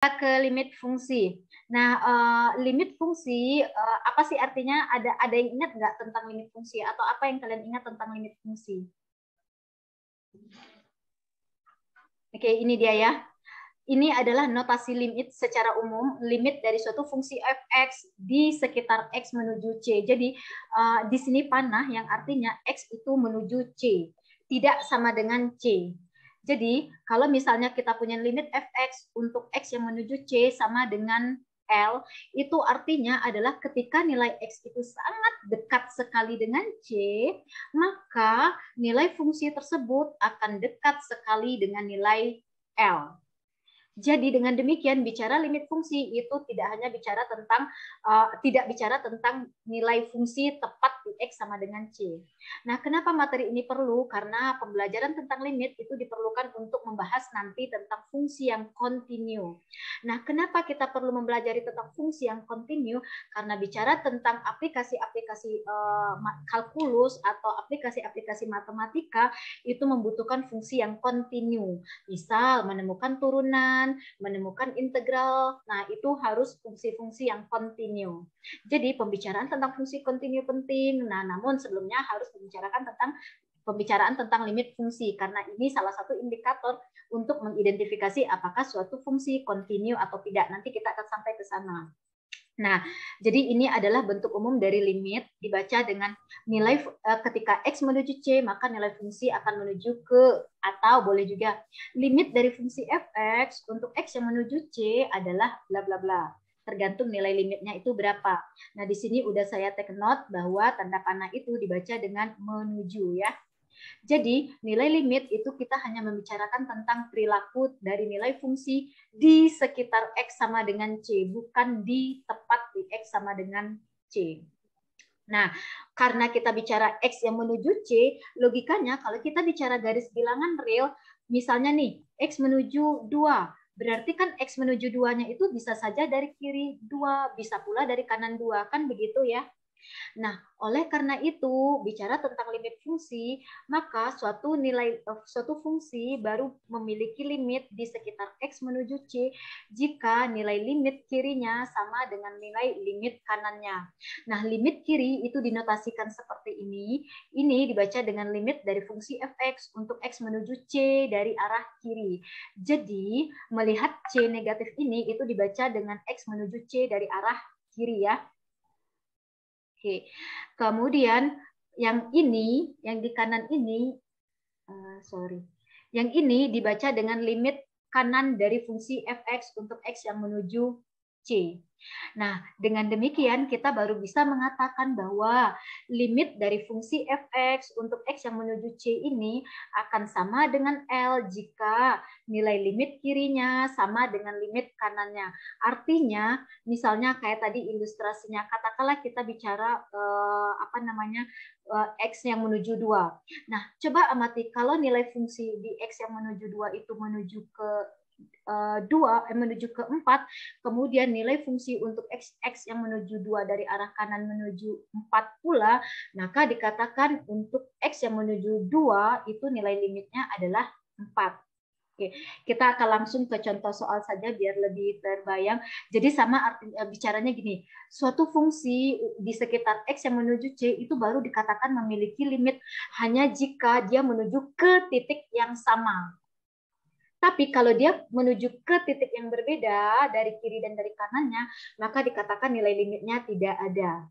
ke limit fungsi. Nah, limit fungsi apa sih artinya? Ada yang ingat nggak tentang limit fungsi? Atau apa yang kalian ingat tentang limit fungsi? Oke, ini dia ya. Ini adalah notasi limit secara umum, limit dari suatu fungsi f(x) di sekitar x menuju c. Jadi di sini panah yang artinya x itu menuju c, tidak sama dengan c. Jadi kalau misalnya kita punya limit f(x) untuk x yang menuju c sama dengan L, itu artinya adalah ketika nilai x itu sangat dekat sekali dengan c, maka nilai fungsi tersebut akan dekat sekali dengan nilai L. Jadi dengan demikian bicara limit fungsi itu tidak hanya bicara tentang tidak bicara tentang nilai fungsi tepat di x sama dengan c. Nah, kenapa materi ini perlu? Karena pembelajaran tentang limit itu diperlukan untuk membahas nanti tentang fungsi yang kontinu. Nah, kenapa kita perlu mempelajari tentang fungsi yang kontinu? Karena bicara tentang aplikasi-aplikasi kalkulus atau aplikasi-aplikasi matematika itu membutuhkan fungsi yang kontinu. Misal menemukan turunan, menemukan integral. Nah, itu harus fungsi-fungsi yang kontinu. Jadi, pembicaraan tentang fungsi kontinu penting. Nah, namun sebelumnya harus pembicaraan tentang limit fungsi karena ini salah satu indikator untuk mengidentifikasi apakah suatu fungsi kontinu atau tidak. Nanti kita akan sampai ke sana. Nah, jadi ini adalah bentuk umum dari limit dibaca dengan nilai ketika x menuju c, maka nilai fungsi akan menuju ke, atau boleh juga limit dari fungsi f(x) untuk x yang menuju c adalah bla bla bla. Tergantung nilai limitnya itu berapa. Nah, di sini udah saya take note bahwa tanda panah itu dibaca dengan menuju ya. Jadi, nilai limit itu kita hanya membicarakan tentang perilaku dari nilai fungsi di sekitar x sama dengan c, bukan di tepat di x sama dengan c. Nah, karena kita bicara x yang menuju c, logikanya kalau kita bicara garis bilangan real, misalnya nih, x menuju 2, berarti kan x menuju 2-nya itu bisa saja dari kiri 2, bisa pula dari kanan 2, kan begitu ya? Nah, oleh karena itu, bicara tentang limit fungsi, maka suatu fungsi baru memiliki limit di sekitar x menuju c jika nilai limit kirinya sama dengan nilai limit kanannya. Nah, limit kiri itu dinotasikan seperti ini. Ini dibaca dengan limit dari fungsi f(x) untuk x menuju c dari arah kiri. Jadi, melihat c negatif ini itu dibaca dengan x menuju c dari arah kiri ya. Oke, kemudian yang ini, yang di kanan ini, yang ini dibaca dengan limit kanan dari fungsi f(x) untuk x yang menuju c. Nah, dengan demikian kita baru bisa mengatakan bahwa limit dari fungsi f(x) untuk x yang menuju c ini akan sama dengan L jika nilai limit kirinya sama dengan limit kanannya. Artinya, misalnya kayak tadi ilustrasinya, katakanlah kita bicara x yang menuju 2. Nah, coba amati kalau nilai fungsi di x yang menuju 2 itu menuju ke 4, kemudian nilai fungsi untuk x yang menuju 2 dari arah kanan menuju 4 pula, maka dikatakan untuk x yang menuju 2 itu nilai limitnya adalah 4. Oke, kita akan langsung ke contoh soal saja biar lebih terbayang. Jadi sama bicaranya gini, suatu fungsi di sekitar x yang menuju c itu baru dikatakan memiliki limit hanya jika dia menuju ke titik yang sama. Tapi kalau dia menuju ke titik yang berbeda dari kiri dan dari kanannya, maka dikatakan nilai limitnya tidak ada.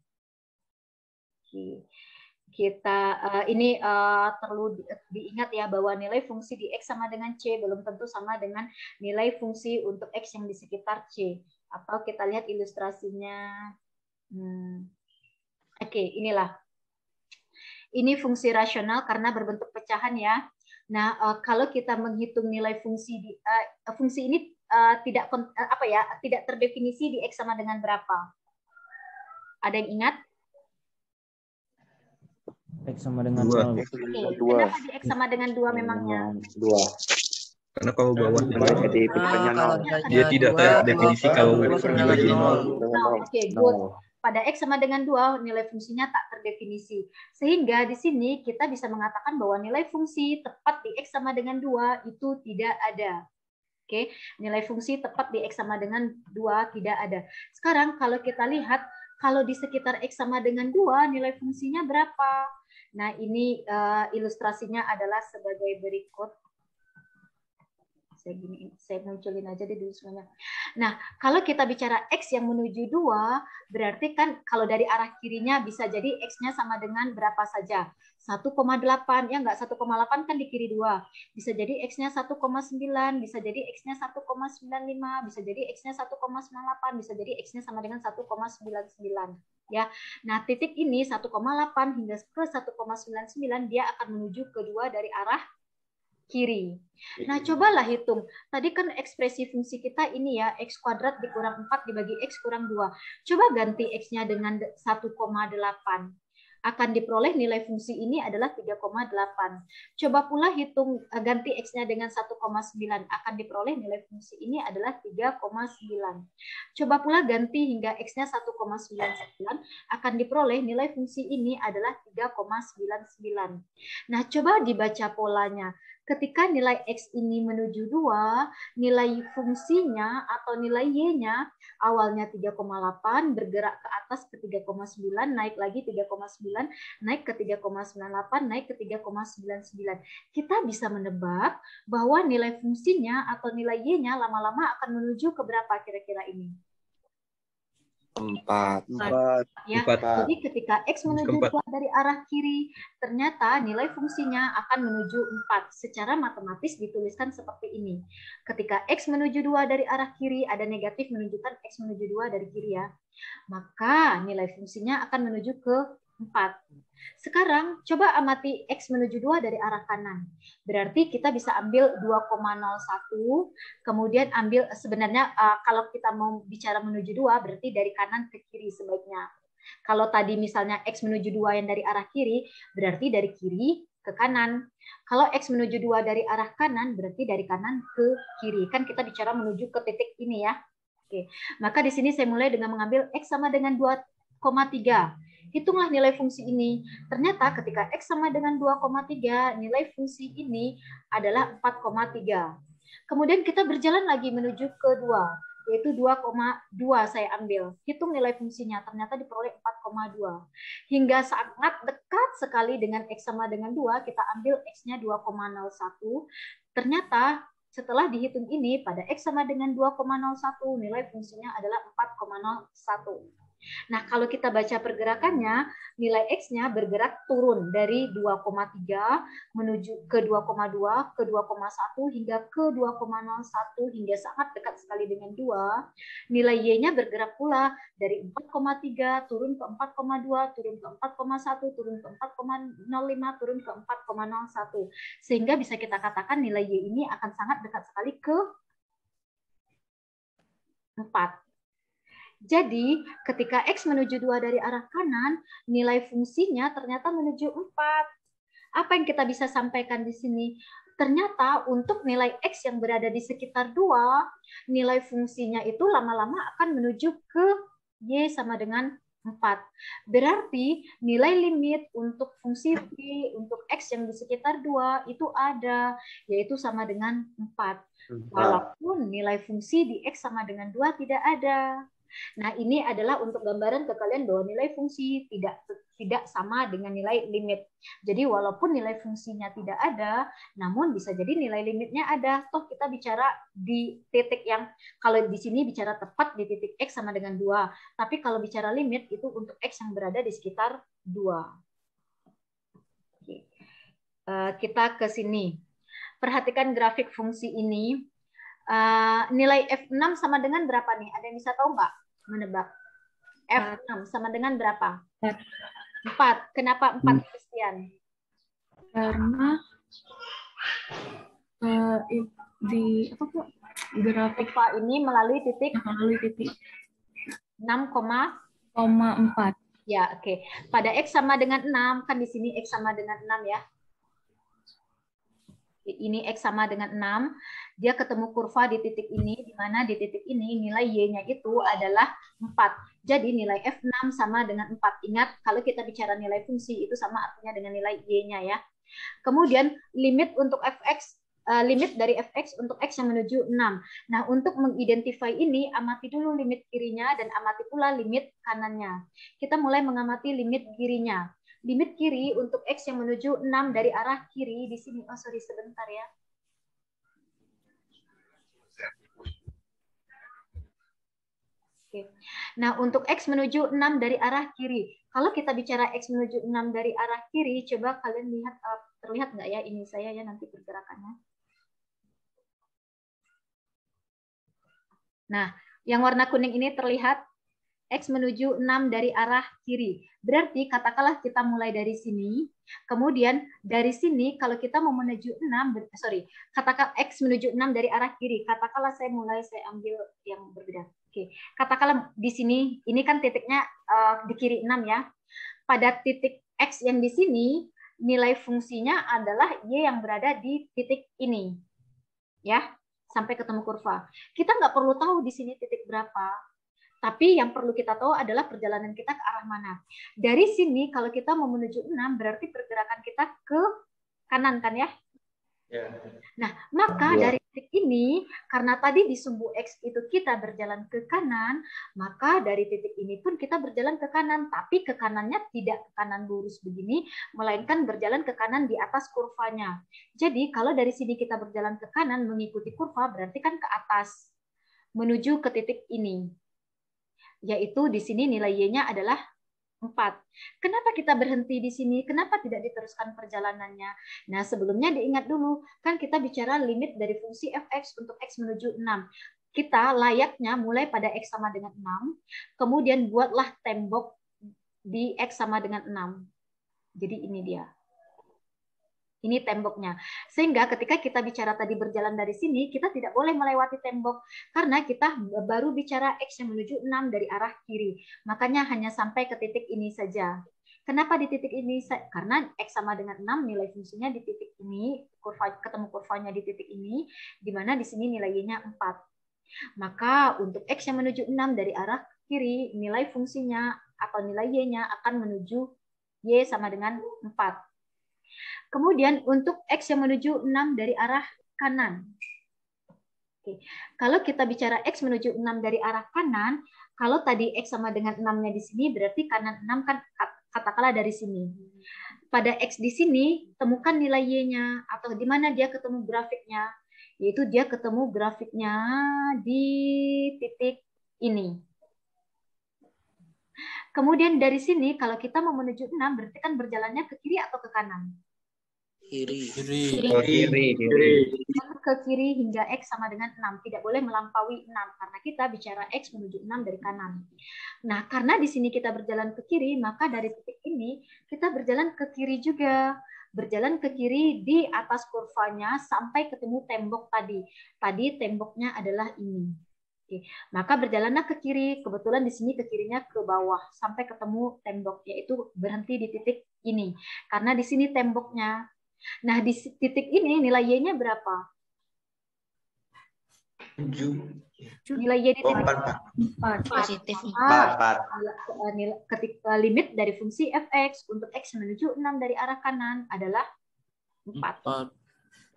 Ini perlu diingat ya bahwa nilai fungsi di x sama dengan c belum tentu sama dengan nilai fungsi untuk x yang di sekitar c. Atau kita lihat ilustrasinya. Oke, inilah. Ini fungsi rasional karena berbentuk pecahan ya. Nah, kalau kita menghitung nilai fungsi fungsi ini tidak terdefinisi di x sama dengan berapa? Ada yang ingat? X sama dengan 2. Kenapa di x sama dengan 2 memangnya? 2. Karena kalau bawah dia tidak terdefinisi kalau dibagi 0. Oke, good. Pada x sama dengan 2, nilai fungsinya tak terdefinisi. Sehingga di sini kita bisa mengatakan bahwa nilai fungsi tepat di x sama dengan 2 itu tidak ada. Oke, nilai fungsi tepat di X sama dengan 2 tidak ada. Sekarang kalau kita lihat, kalau di sekitar X sama dengan 2, nilai fungsinya berapa? Nah, ini ilustrasinya adalah sebagai berikut. Saya munculin aja deh dulu semuanya. Nah, kalau kita bicara X yang menuju 2, berarti kan kalau dari arah kirinya bisa jadi X-nya sama dengan berapa saja. 1,8, ya enggak, 1,8 kan di kiri 2. Bisa jadi X-nya 1,9, bisa jadi X-nya 1,95, bisa jadi X-nya 1,98, bisa jadi X-nya sama dengan 1,99. Ya. Nah, titik ini 1,8 hingga ke 1,99 dia akan menuju ke 2 dari arah kiri. Nah, cobalah hitung. Tadi kan ekspresi fungsi kita ini ya, X kuadrat dikurang 4 dibagi X kurang 2. Coba ganti X-nya dengan 1,8. Akan diperoleh nilai fungsi ini adalah 3,8. Coba pula hitung ganti X-nya dengan 1,9. Akan diperoleh nilai fungsi ini adalah 3,9. Coba pula ganti hingga X-nya 1,99. Akan diperoleh nilai fungsi ini adalah 3,99. Nah, coba dibaca polanya. Ketika nilai X ini menuju 2, nilai fungsinya atau nilai Y-nya awalnya 3,8, bergerak ke atas ke 3,9, naik lagi 3,9, naik ke 3,98, naik ke 3,99. Kita bisa menebak bahwa nilai fungsinya atau nilai Y-nya lama-lama akan menuju ke berapa kira-kira ini? 4. Ya, jadi ketika X menuju 2 dari arah kiri, ternyata nilai fungsinya akan menuju 4. Secara matematis dituliskan seperti ini. Ketika X menuju 2 dari arah kiri, ada negatif menunjukkan X menuju 2 dari kiri ya. Maka nilai fungsinya akan menuju ke 4. Sekarang coba amati X menuju 2 dari arah kanan. Berarti kita bisa ambil 2,01, kemudian ambil sebenarnya kalau kita mau bicara menuju 2 berarti dari kanan ke kiri sebaiknya. Kalau tadi misalnya X menuju 2 yang dari arah kiri, berarti dari kiri ke kanan. Kalau X menuju 2 dari arah kanan, berarti dari kanan ke kiri. Kan kita bicara menuju ke titik ini ya. Oke. Maka di sini saya mulai dengan mengambil X sama dengan 2,3. Hitunglah nilai fungsi ini. Ternyata ketika X sama dengan 2,3, nilai fungsi ini adalah 4,3. Kemudian kita berjalan lagi menuju ke 2, yaitu 2,2 saya ambil. Hitung nilai fungsinya, ternyata diperoleh 4,2. Hingga sangat dekat sekali dengan X sama dengan 2, kita ambil X-nya 2,01. Ternyata setelah dihitung ini, pada X sama dengan 2,01, nilai fungsinya adalah 4,01. Nah, kalau kita baca pergerakannya, nilai X-nya bergerak turun dari 2,3 menuju ke 2,2, ke 2,1, hingga ke 2,01, hingga sangat dekat sekali dengan 2. Nilai Y-nya bergerak pula dari 4,3, turun ke 4,2, turun ke 4,1, turun ke 4,05, turun ke 4,01. Sehingga bisa kita katakan nilai Y ini akan sangat dekat sekali ke 4. Jadi, ketika X menuju 2 dari arah kanan, nilai fungsinya ternyata menuju 4. Apa yang kita bisa sampaikan di sini? Ternyata untuk nilai X yang berada di sekitar 2, nilai fungsinya itu lama-lama akan menuju ke Y sama dengan 4. Berarti nilai limit untuk fungsi Y untuk X yang di sekitar 2 itu ada, yaitu sama dengan 4. Walaupun nilai fungsi di X sama dengan 2 tidak ada. Nah, ini adalah untuk gambaran ke kalian bahwa nilai fungsi tidak sama dengan nilai limit. Jadi walaupun nilai fungsinya tidak ada, namun bisa jadi nilai limitnya ada. Toh kita bicara di titik yang, kalau di sini bicara tepat di titik X sama dengan 2. Tapi kalau bicara limit itu untuk X yang berada di sekitar 2. Oke. Kita ke sini. Perhatikan grafik fungsi ini. Nilai F6 sama dengan berapa nih? Ada yang bisa tahu nggak? Menebak. F6 sama dengan berapa? 4. Kenapa 4, Christian? Karena di apa kok grafik ini melalui titik 6,4. Ya, oke. Pada X sama dengan 6, kan di sini X sama dengan 6 ya. Ini X sama dengan 6, dia ketemu kurva di titik ini, di mana di titik ini nilai Y-nya itu adalah 4. Jadi nilai F6 sama dengan 4. Ingat, kalau kita bicara nilai fungsi, itu sama artinya dengan nilai Y-nya ya. Kemudian limit untuk Fx limit dari fx untuk x yang menuju 6. Nah, untuk mengidentify ini, amati dulu limit kirinya dan amati pula limit kanannya. Kita mulai mengamati limit kirinya. Limit kiri untuk x yang menuju 6 dari arah kiri di sini. Oh, sorry, sebentar ya. Oke. Nah, untuk X menuju 6 dari arah kiri. Kalau kita bicara X menuju 6 dari arah kiri, coba kalian lihat, terlihat nggak ya ini saya ya nanti pergerakannya. Nah, yang warna kuning ini terlihat X menuju 6 dari arah kiri. Berarti katakanlah kita mulai dari sini, kemudian dari sini kalau kita mau menuju 6, katakan X menuju 6 dari arah kiri. Katakanlah saya ambil yang berbeda. Oke, katakanlah di sini, ini kan titiknya di kiri 6 ya. Pada titik X yang di sini, nilai fungsinya adalah Y yang berada di titik ini. Ya, sampai ketemu kurva. Kita nggak perlu tahu di sini titik berapa. Tapi yang perlu kita tahu adalah perjalanan kita ke arah mana. Dari sini, kalau kita mau menuju 6, berarti pergerakan kita ke kanan kan ya? Nah, maka dari titik ini, karena tadi di sumbu X itu kita berjalan ke kanan, maka dari titik ini pun kita berjalan ke kanan, tapi ke kanannya tidak ke kanan lurus begini, melainkan berjalan ke kanan di atas kurvanya. Jadi, kalau dari sini kita berjalan ke kanan mengikuti kurva, berarti kan ke atas, menuju ke titik ini. Yaitu di sini nilai Y-nya adalah 4. Kenapa kita berhenti di sini? Kenapa tidak diteruskan perjalanannya? Nah, sebelumnya diingat dulu, kan kita bicara limit dari fungsi fx untuk x menuju 6. Kita layaknya mulai pada x sama dengan 6, kemudian buatlah tembok di x sama dengan 6. Jadi ini dia. Ini temboknya. Sehingga ketika kita bicara tadi berjalan dari sini, kita tidak boleh melewati tembok. Karena kita baru bicara X yang menuju 6 dari arah kiri. Makanya hanya sampai ke titik ini saja. Kenapa di titik ini? Karena X sama dengan 6, nilai fungsinya di titik ini, ketemu kurvanya di titik ini, di mana di sini nilai Y-nya 4. Maka untuk X yang menuju 6 dari arah kiri, nilai fungsinya atau nilai Y-nya akan menuju Y sama dengan 4. Kemudian untuk X yang menuju 6 dari arah kanan. Oke. Kalau kita bicara X menuju 6 dari arah kanan, kalau tadi X sama dengan 6-nya di sini, berarti kanan 6 kan katakanlah dari sini. Pada X di sini, temukan nilai Y-nya, atau di mana dia ketemu grafiknya. Yaitu dia ketemu grafiknya di titik ini. Kemudian dari sini, kalau kita mau menuju 6, berarti kan berjalannya ke kiri atau ke kanan? Kiri. Ke kiri hingga X sama dengan 6. Tidak boleh melampaui 6, karena kita bicara X menuju 6 dari kanan. Nah, karena di sini kita berjalan ke kiri, maka dari titik ini kita berjalan ke kiri juga. Berjalan ke kiri di atas kurvanya sampai ketemu tembok tadi. Tadi temboknya adalah ini. Oke. Maka berjalanlah ke kiri, kebetulan di sini ke kirinya ke bawah sampai ketemu tembok, yaitu berhenti di titik ini. Karena di sini temboknya. Nah, di titik ini nilai Y-nya berapa? 7. Nilai Y di titik 4. Positif. 4. Ketika limit dari fungsi fx untuk x menuju 6 dari arah kanan adalah 4.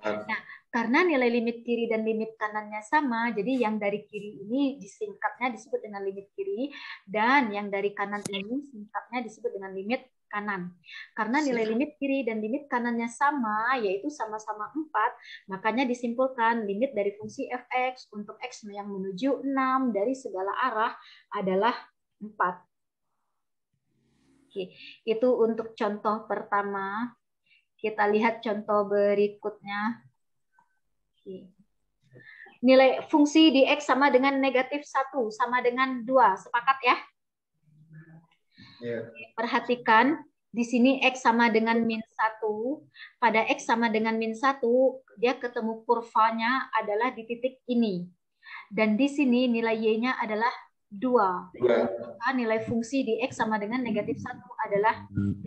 Nah, karena nilai limit kiri dan limit kanannya sama, jadi yang dari kiri ini disingkatnya disebut dengan limit kiri, dan yang dari kanan ini singkatnya disebut dengan limit kanan. Karena nilai limit kiri dan limit kanannya sama, yaitu sama-sama 4, makanya disimpulkan limit dari fungsi fx untuk x yang menuju 6 dari segala arah adalah 4. Oke, itu untuk contoh pertama. Kita lihat contoh berikutnya. Oke. Nilai fungsi di X sama dengan negatif 1, sama dengan 2. Sepakat ya? Perhatikan, di sini X sama dengan min 1. Pada X sama dengan min 1, dia ketemu kurvanya adalah di titik ini. Dan di sini nilai Y-nya adalah 2. Maka nilai fungsi di X sama dengan negatif 1 adalah 2.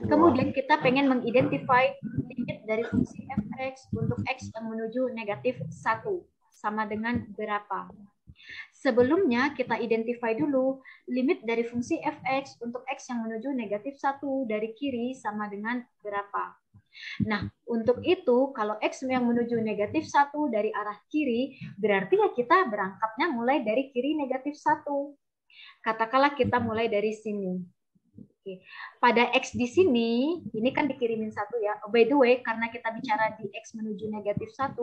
Kemudian kita pengen mengidentify limit dari fungsi fx untuk X yang menuju negatif 1. Sama dengan berapa? Sebelumnya kita identify dulu limit dari fungsi fx untuk X yang menuju negatif 1 dari kiri sama dengan berapa. Nah, untuk itu kalau X yang menuju negatif 1 dari arah kiri, berarti ya kita berangkatnya mulai dari kiri negatif 1. Katakanlah kita mulai dari sini. Oke. Pada X di sini, ini kan dikirimin 1 ya. By the way, karena kita bicara di X menuju negatif 1,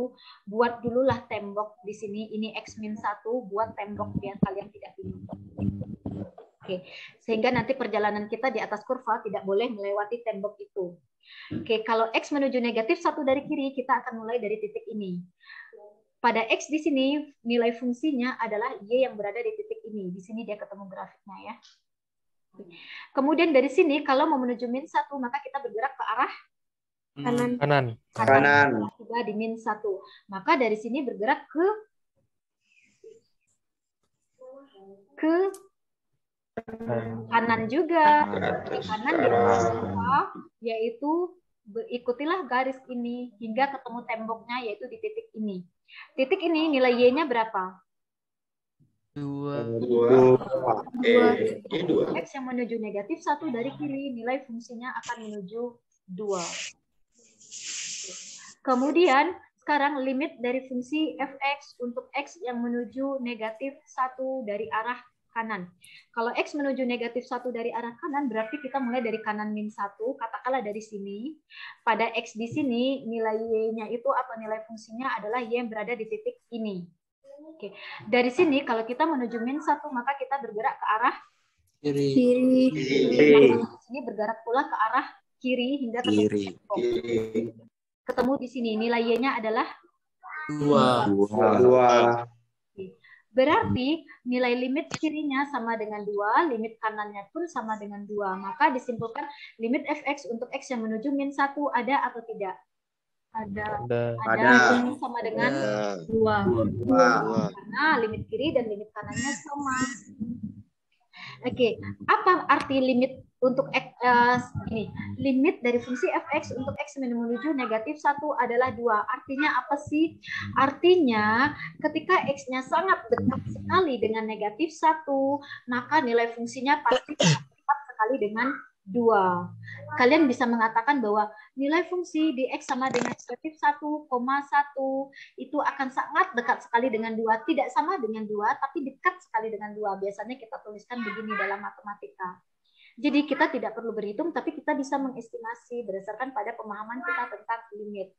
buat dululah tembok di sini. Ini X min 1, buat tembok biar kalian tidak bingung. Oke. Sehingga nanti perjalanan kita di atas kurva tidak boleh melewati tembok itu. Oke, kalau X menuju negatif 1 dari kiri, kita akan mulai dari titik ini. Pada X di sini, nilai fungsinya adalah Y yang berada di titik ini. Di sini dia ketemu grafiknya ya. Kemudian dari sini, kalau mau menuju min 1, maka kita bergerak ke arah kanan. Sudah di min 1. Maka dari sini bergerak ke kanan juga. Ke kanan di bawah, yaitu ikutilah garis ini hingga ketemu temboknya, yaitu di titik ini. Titik ini nilai Y-nya berapa? 2. X yang menuju negatif 1 dari kiri, nilai fungsinya akan menuju 2. Kemudian sekarang limit dari fungsi fx untuk X yang menuju negatif 1 dari arah kanan. Kalau X menuju negatif 1 dari arah kanan, berarti kita mulai dari kanan min 1, katakanlah dari sini. Pada X di sini, nilai Y-nya itu atau nilai fungsinya adalah Y yang berada di titik ini. Oke. Dari sini, kalau kita menuju min 1, maka kita bergerak ke arah Kiri. Ini bergerak pula ke arah kiri hingga ketemu tembok. Ketemu di sini, nilai Y-nya adalah 2. Berarti nilai limit kirinya sama dengan 2, limit kanannya pun sama dengan 2. Maka disimpulkan limit fx untuk X yang menuju min 1 ada atau tidak? Ada. Sama dengan 2. Karena limit kiri dan limit kanannya sama. Oke, apa arti limit untuk X, ini? Limit dari fungsi fx untuk X menuju negatif 1 adalah 2. Artinya apa sih? Artinya ketika X-nya sangat dekat sekali dengan negatif 1, maka nilai fungsinya pasti dekat sekali dengan 2. Kalian bisa mengatakan bahwa nilai fungsi di X sama dengan negatif 1,1 itu akan sangat dekat sekali dengan 2. Tidak sama dengan 2, tapi dekat sekali dengan 2. Biasanya kita tuliskan begini dalam matematika. Jadi kita tidak perlu berhitung, tapi kita bisa mengestimasi berdasarkan pada pemahaman kita tentang limit.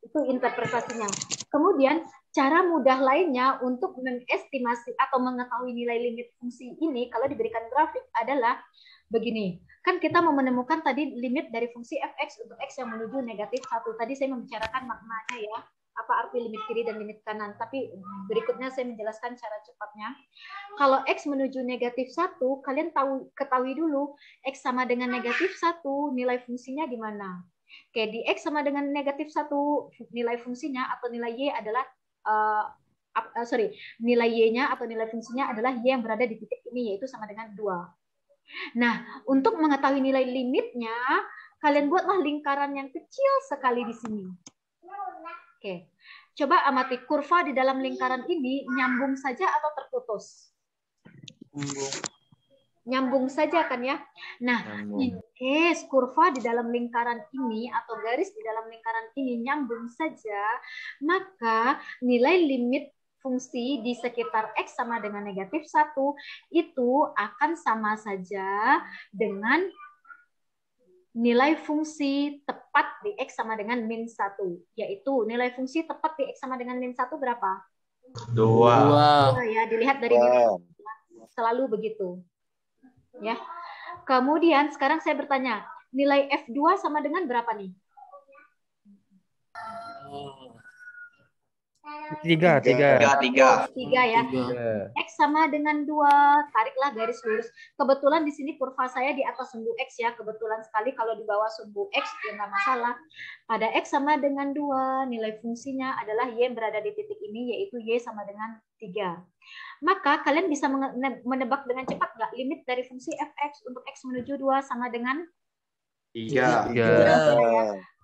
Itu interpretasinya. Kemudian cara mudah lainnya untuk mengestimasi atau mengetahui nilai limit fungsi ini kalau diberikan grafik adalah begini. Kan kita mau menemukan tadi limit dari fungsi fx untuk X yang menuju negatif 1. Tadi saya membicarakan maknanya ya. Apa arti limit kiri dan limit kanan. Tapi berikutnya saya menjelaskan cara cepatnya. Kalau X menuju negatif 1, kalian ketahui dulu X sama dengan negatif 1, nilai fungsinya di mana? Oke, di X sama dengan negatif 1, nilai fungsinya atau nilai Y adalah, nilai Y-nya atau nilai fungsinya adalah Y yang berada di titik ini, yaitu sama dengan 2. Nah, untuk mengetahui nilai limitnya, kalian buatlah lingkaran yang kecil sekali di sini. Oke, coba amati kurva di dalam lingkaran ini nyambung saja atau terputus? Nyambung saja kan ya. Nah, in case kurva di dalam lingkaran ini atau garis di dalam lingkaran ini nyambung saja, maka nilai limit fungsi di sekitar X sama dengan negatif 1 itu akan sama saja dengan nilai fungsi tepat di X sama dengan min 1. Yaitu nilai fungsi tepat di X sama dengan min 1 berapa? 2. Ya, dilihat dari nilai. Selalu begitu. Ya. Kemudian sekarang saya bertanya, nilai F2 sama dengan berapa nih? 3 ya. X sama dengan 2, tariklah garis lurus. Kebetulan di sini kurva saya di atas sumbu X ya, kebetulan sekali. Kalau di bawah sumbu X ya nggak masalah. Pada X sama dengan 2, nilai fungsinya adalah Y yang berada di titik ini, yaitu Y sama dengan 3. Maka kalian bisa menebak dengan cepat nggak limit dari fungsi fx untuk X menuju 2 sama dengan 3.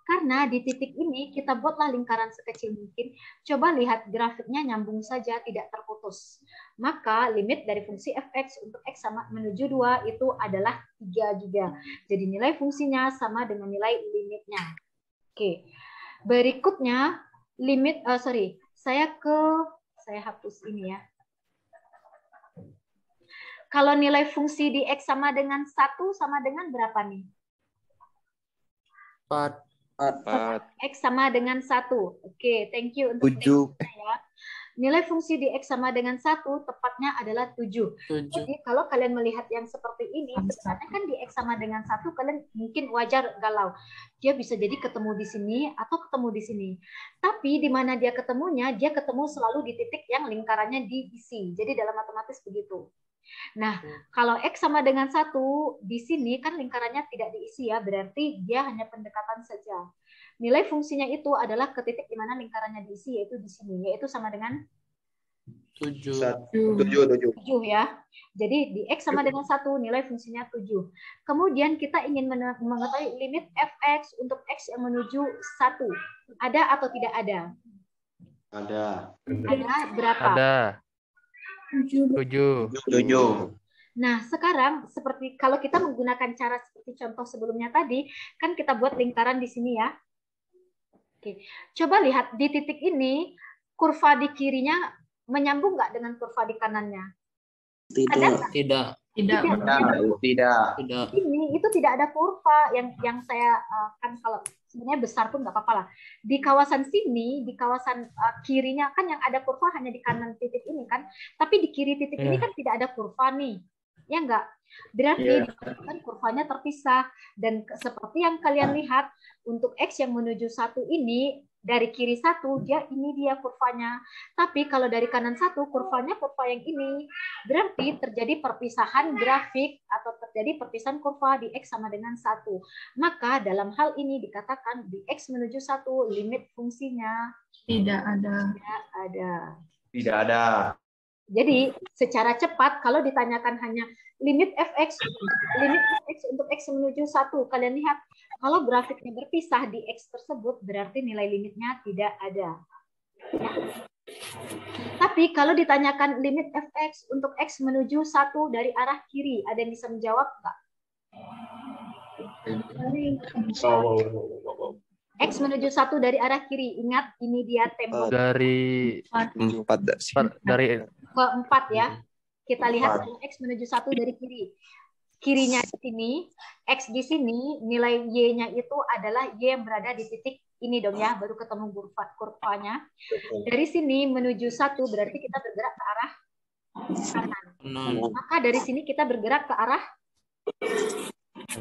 Karena di titik ini kita buatlah lingkaran sekecil mungkin. Coba lihat grafiknya nyambung saja, tidak terputus. Maka limit dari fungsi fx untuk x sama menuju 2 itu adalah 3 juga. Jadi nilai fungsinya sama dengan nilai limitnya. Oke. Berikutnya limit saya hapus ini ya. Kalau nilai fungsi di x sama dengan 1 sama dengan berapa nih? 4. X sama dengan 1. Oke, thank you untuk 7. ya. Nilai fungsi di X sama dengan 1 tepatnya adalah 7. Jadi kalau kalian melihat yang seperti ini, sebenarnya kan di X sama dengan 1 kalian mungkin wajar galau. Dia bisa jadi ketemu di sini atau ketemu di sini. Tapi di mana dia ketemunya, dia ketemu selalu di titik yang lingkarannya diisi. Jadi dalam matematis begitu. Nah, kalau X sama dengan 1, di sini kan lingkarannya tidak diisi ya, berarti dia hanya pendekatan saja. Nilai fungsinya itu adalah ke titik di mana lingkarannya diisi, yaitu di sini, yaitu sama dengan 7 ya. Jadi di X sama dengan 1, nilai fungsinya 7. Kemudian kita ingin mengetahui limit fx untuk X yang menuju 1. Ada atau tidak ada? Ada. Ada berapa? Ada. 7. Nah, sekarang seperti kalau kita menggunakan cara seperti contoh sebelumnya tadi, kan kita buat lingkaran di sini ya. Oke. Coba lihat di titik ini, kurva di kirinya menyambung nggak dengan kurva di kanannya? Tidak. Tidak. Ini itu tidak ada kurva yang saya kan kalau sebenarnya besar pun nggak apa-apa lah. Di kawasan sini, di kawasan kirinya kan yang ada kurva hanya di kanan titik ini kan, tapi di kiri titik ini kan tidak ada kurva nih, ya enggak? Berarti kan kurvanya terpisah dan seperti yang kalian lihat untuk X yang menuju 1 ini dari kiri 1 ini dia kurvanya. Tapi kalau dari kanan 1 kurvanya kurva yang ini. Berarti terjadi perpisahan grafik atau terjadi perpisahan kurva di X sama dengan 1. Maka dalam hal ini dikatakan di X menuju 1 limit fungsinya Tidak ada. Tidak ada. Jadi secara cepat kalau ditanyakan hanya limit fx untuk X menuju 1, kalian lihat kalau grafiknya berpisah di X tersebut berarti nilai limitnya tidak ada. Ya. Tapi kalau ditanyakan limit fx untuk X menuju 1 dari arah kiri, ada yang bisa menjawab nggak? X menuju 1 dari arah kiri, ingat ini dia tembok Dari 4. dari keempat ya. Kita lihat X menuju 1 dari kiri. Kirinya di sini, X di sini, nilai Y-nya itu adalah Y yang berada di titik ini dong ya, baru ketemu kurvanya. Dari sini menuju 1 berarti kita bergerak ke arah kanan. Maka dari sini kita bergerak ke arah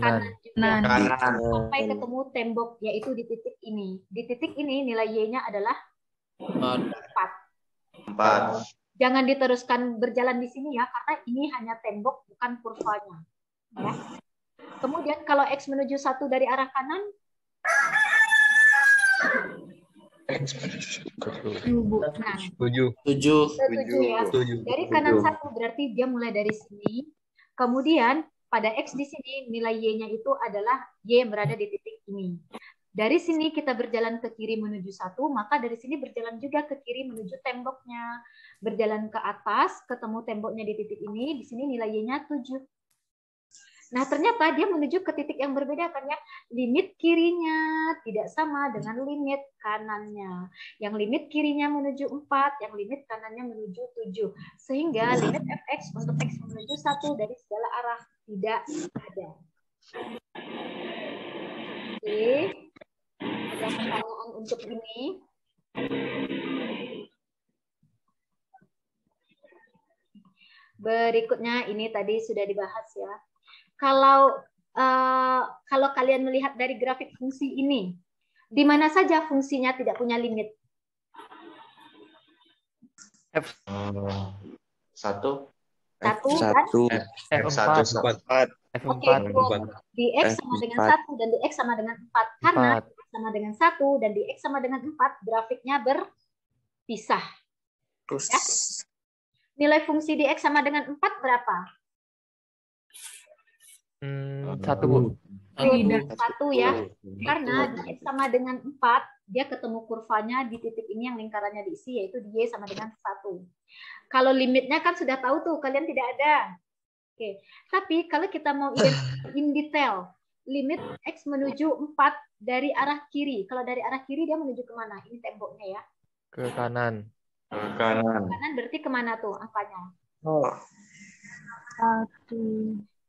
kanan juga. Sampai ketemu tembok, yaitu di titik ini. Di titik ini nilai Y-nya adalah 4. Jangan diteruskan berjalan di sini ya, karena ini hanya tembok, bukan kurvanya. Ya. Kemudian kalau X menuju 1 dari arah kanan, nah, 7 ya. Dari kanan 1 berarti dia mulai dari sini. Kemudian pada X di sini nilai Y-nya itu adalah Y yang berada di titik ini. Dari sini kita berjalan ke kiri menuju 1, maka dari sini berjalan juga ke kiri menuju temboknya. Berjalan ke atas, ketemu temboknya di titik ini, di sini nilai Y-nya 7. Nah, ternyata dia menuju ke titik yang berbeda kan ya. Limit kirinya tidak sama dengan limit kanannya. Yang limit kirinya menuju 4, yang limit kanannya menuju 7. Sehingga limit fx untuk X menuju 1 dari segala arah tidak ada. Oke. Ada pertanyaan untuk ini? Berikutnya ini tadi sudah dibahas ya. Kalau kalian melihat dari grafik fungsi ini, di mana saja fungsinya tidak punya limit? Satu Dan Oke, di X sama dengan 1 dan di X sama dengan 4. Karena X sama dengan 1 dan di X sama dengan 4, grafiknya berpisah. Ya. Nilai fungsi di X sama dengan 4 berapa? Satu, Bu. Tidak. Satu ya. Karena di X sama dengan 4, dia ketemu kurvanya di titik ini yang lingkarannya diisi, yaitu di Y sama dengan 1. Kalau limitnya kan sudah tahu tuh, kalian tidak ada. Oke. Tapi kalau kita mau in detail, limit X menuju 4 dari arah kiri. Kalau dari arah kiri dia menuju kemana? Ini temboknya ya. Ke kanan. Ke kanan. Kanan berarti kemana tuh angkanya? Satu.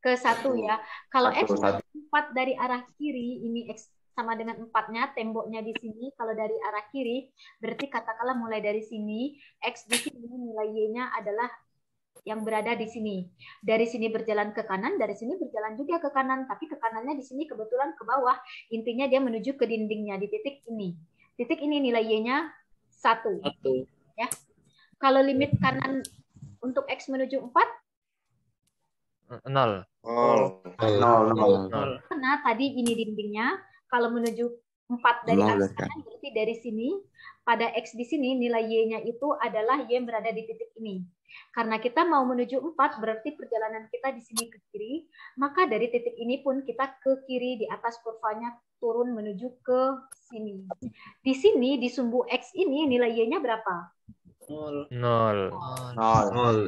Ke 1 ya. Kalau X Satu. 4 dari arah kiri, ini X sama dengan 4-nya, temboknya di sini. Kalau dari arah kiri, berarti katakanlah mulai dari sini, X di sini nilai Y-nya adalah yang berada di sini. Dari sini berjalan ke kanan, dari sini berjalan juga ke kanan, tapi ke kanannya di sini kebetulan ke bawah. Intinya dia menuju ke dindingnya di titik ini. Titik ini nilai Y-nya 1. Ya. Kalau limit kanan untuk X menuju 4, 0. karena tadi ini dindingnya, kalau menuju 4 dari arah kanan, berarti dari sini, pada X di sini nilai Y-nya itu adalah Y yang berada di titik ini. Karena kita mau menuju 4, berarti perjalanan kita di sini ke kiri, maka dari titik ini pun kita ke kiri di atas kurvanya turun menuju ke sini. Di sini, di sumbu X ini nilai Y-nya berapa? 0.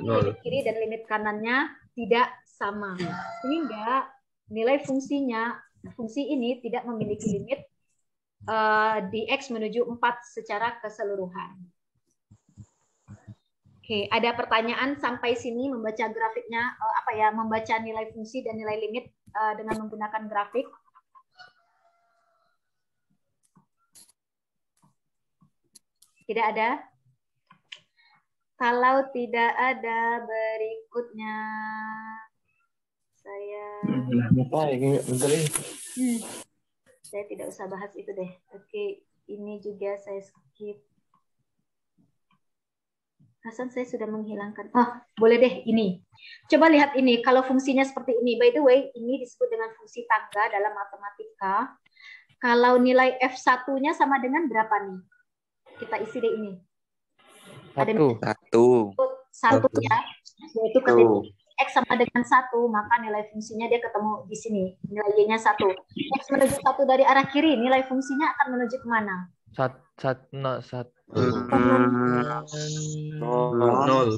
Limit kiri dan limit kanannya tidak sama. Sehingga nilai fungsi ini tidak memiliki limit di X menuju 4 secara keseluruhan. Oke, ada pertanyaan sampai sini membaca grafiknya, membaca nilai fungsi dan nilai limit dengan menggunakan grafik? Tidak ada? Kalau tidak ada, berikutnya saya tidak usah bahas itu deh. Oke, ini juga saya skip. Hasan, saya sudah menghilangkan. Boleh deh ini. Coba lihat ini. Kalau fungsinya seperti ini. By the way, ini disebut dengan fungsi tangga dalam matematika. Kalau nilai F1-nya sama dengan berapa nih? Kita isi deh ini. 1. Satu ya. Yaitu ketika X sama dengan 1, maka nilai fungsinya dia ketemu di sini. Nilai Y-nya 1. X menuju 1 dari arah kiri, nilai fungsinya akan menuju kemana? 1. Nol.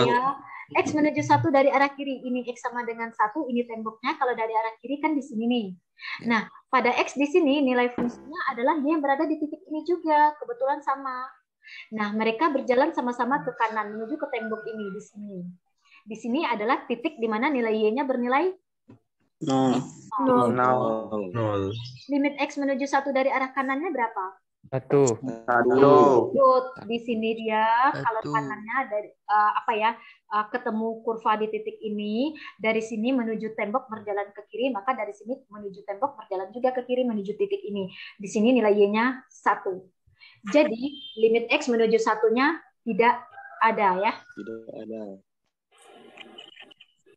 Ya. X menuju 1 dari arah kiri. Ini X sama dengan 1, ini temboknya. Kalau dari arah kiri kan di sini nih. Nah, pada X di sini nilai fungsinya adalah Y yang berada di titik ini juga. Kebetulan sama. Nah, mereka berjalan sama-sama ke kanan menuju ke tembok ini di sini. Di sini adalah titik di mana nilai Y-nya bernilai 0. Limit X menuju 1 dari arah kanannya berapa? 1. Di sini dia kalau kanannya dari ketemu kurva di titik ini, dari sini menuju tembok berjalan ke kiri, maka dari sini menuju tembok berjalan juga ke kiri menuju titik ini. Di sini nilai Y-nya 1. Jadi limit X menuju 1-nya tidak ada ya. Tidak ada.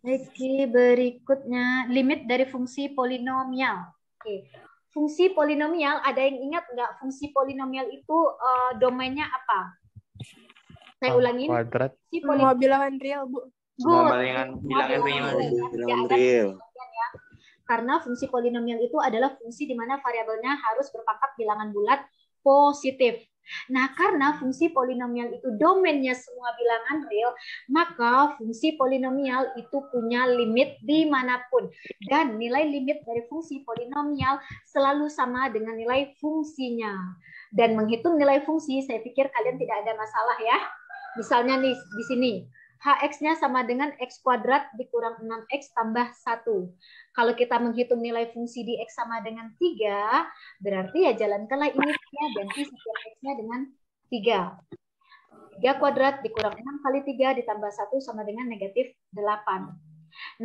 Oke, berikutnya limit dari fungsi polinomial. Oke. Fungsi polinomial, ada yang ingat nggak fungsi polinomial itu domainnya apa? Saya ulangin. Kuadrat. Semua bilangan real, Bu. Bilangan real. Karena fungsi polinomial itu adalah fungsi di mana variabelnya harus berpangkat bilangan bulat positif. Nah, karena fungsi polinomial itu domainnya semua bilangan real, maka fungsi polinomial itu punya limit dimanapun. Dan nilai limit dari fungsi polinomial selalu sama dengan nilai fungsinya. Dan menghitung nilai fungsi, saya pikir kalian tidak ada masalah ya. Misalnya nih, di sini, Hx-nya sama dengan X kuadrat dikurang 6X tambah 1. Kalau kita menghitung nilai fungsi di X sama dengan 3, berarti ya jalankanlah ini, ganti setiap X-nya dengan 3. 3 kuadrat dikurang 6 kali 3 ditambah 1 sama dengan negatif 8.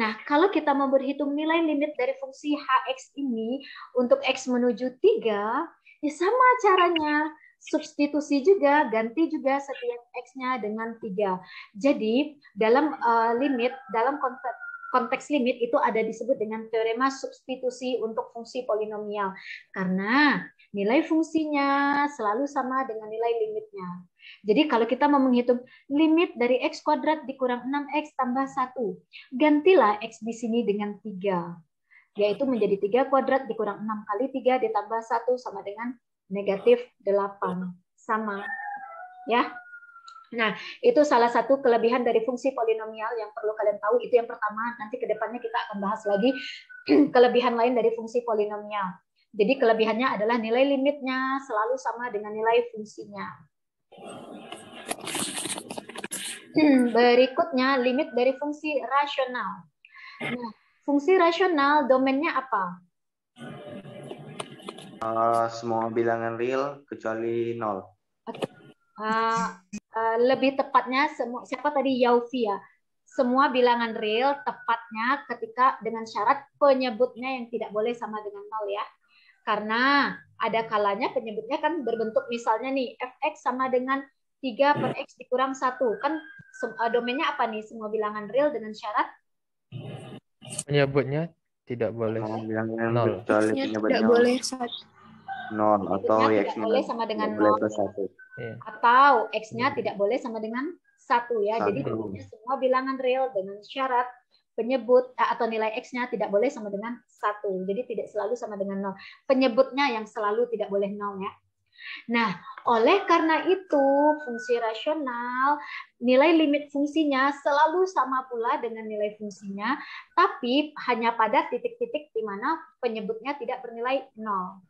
Nah, kalau kita mau berhitung nilai limit dari fungsi Hx ini untuk X menuju 3, ya sama caranya. Substitusi juga, ganti juga setiap X-nya dengan 3. Jadi, dalam dalam konteks limit itu ada disebut dengan teorema substitusi untuk fungsi polinomial. Karena nilai fungsinya selalu sama dengan nilai limitnya. Jadi kalau kita mau menghitung limit dari x kuadrat dikurang 6x tambah 1, gantilah x di sini dengan 3. Yaitu menjadi 3 kuadrat dikurang 6 kali 3 ditambah 1 sama dengan negatif 8. Sama. Ya. Nah, itu salah satu kelebihan dari fungsi polinomial yang perlu kalian tahu. Itu yang pertama. Nanti ke depannya kita akan bahas lagi kelebihan lain dari fungsi polinomial. Jadi kelebihannya adalah nilai limitnya selalu sama dengan nilai fungsinya. Berikutnya limit dari fungsi rasional. Nah, fungsi rasional domainnya apa? Semua bilangan real kecuali 0. Lebih tepatnya siapa tadi Yaufi ya? Semua bilangan real tepatnya ketika dengan syarat penyebutnya yang tidak boleh sama dengan 0 ya. Karena ada kalanya penyebutnya kan berbentuk misalnya nih fx sama dengan 3 per x dikurang 1. Kan domainnya apa nih? Semua bilangan real dengan syarat Penyebutnya tidak boleh Bilangan 0. kecuali X-nya penyebutnya tidak boleh 0 atau penyebutnya x tidak boleh sama dengan boleh 0. plus 1. Iya. Atau x-nya tidak boleh sama dengan 1 ya. Jadi Satu. pokoknya semua bilangan real dengan syarat penyebut atau nilai x-nya tidak boleh sama dengan 1. Jadi tidak selalu sama dengan 0. Penyebutnya yang selalu tidak boleh 0 ya. Nah, oleh karena itu fungsi rasional nilai limit fungsinya selalu sama pula dengan nilai fungsinya, tapi hanya pada titik-titik di mana penyebutnya tidak bernilai 0.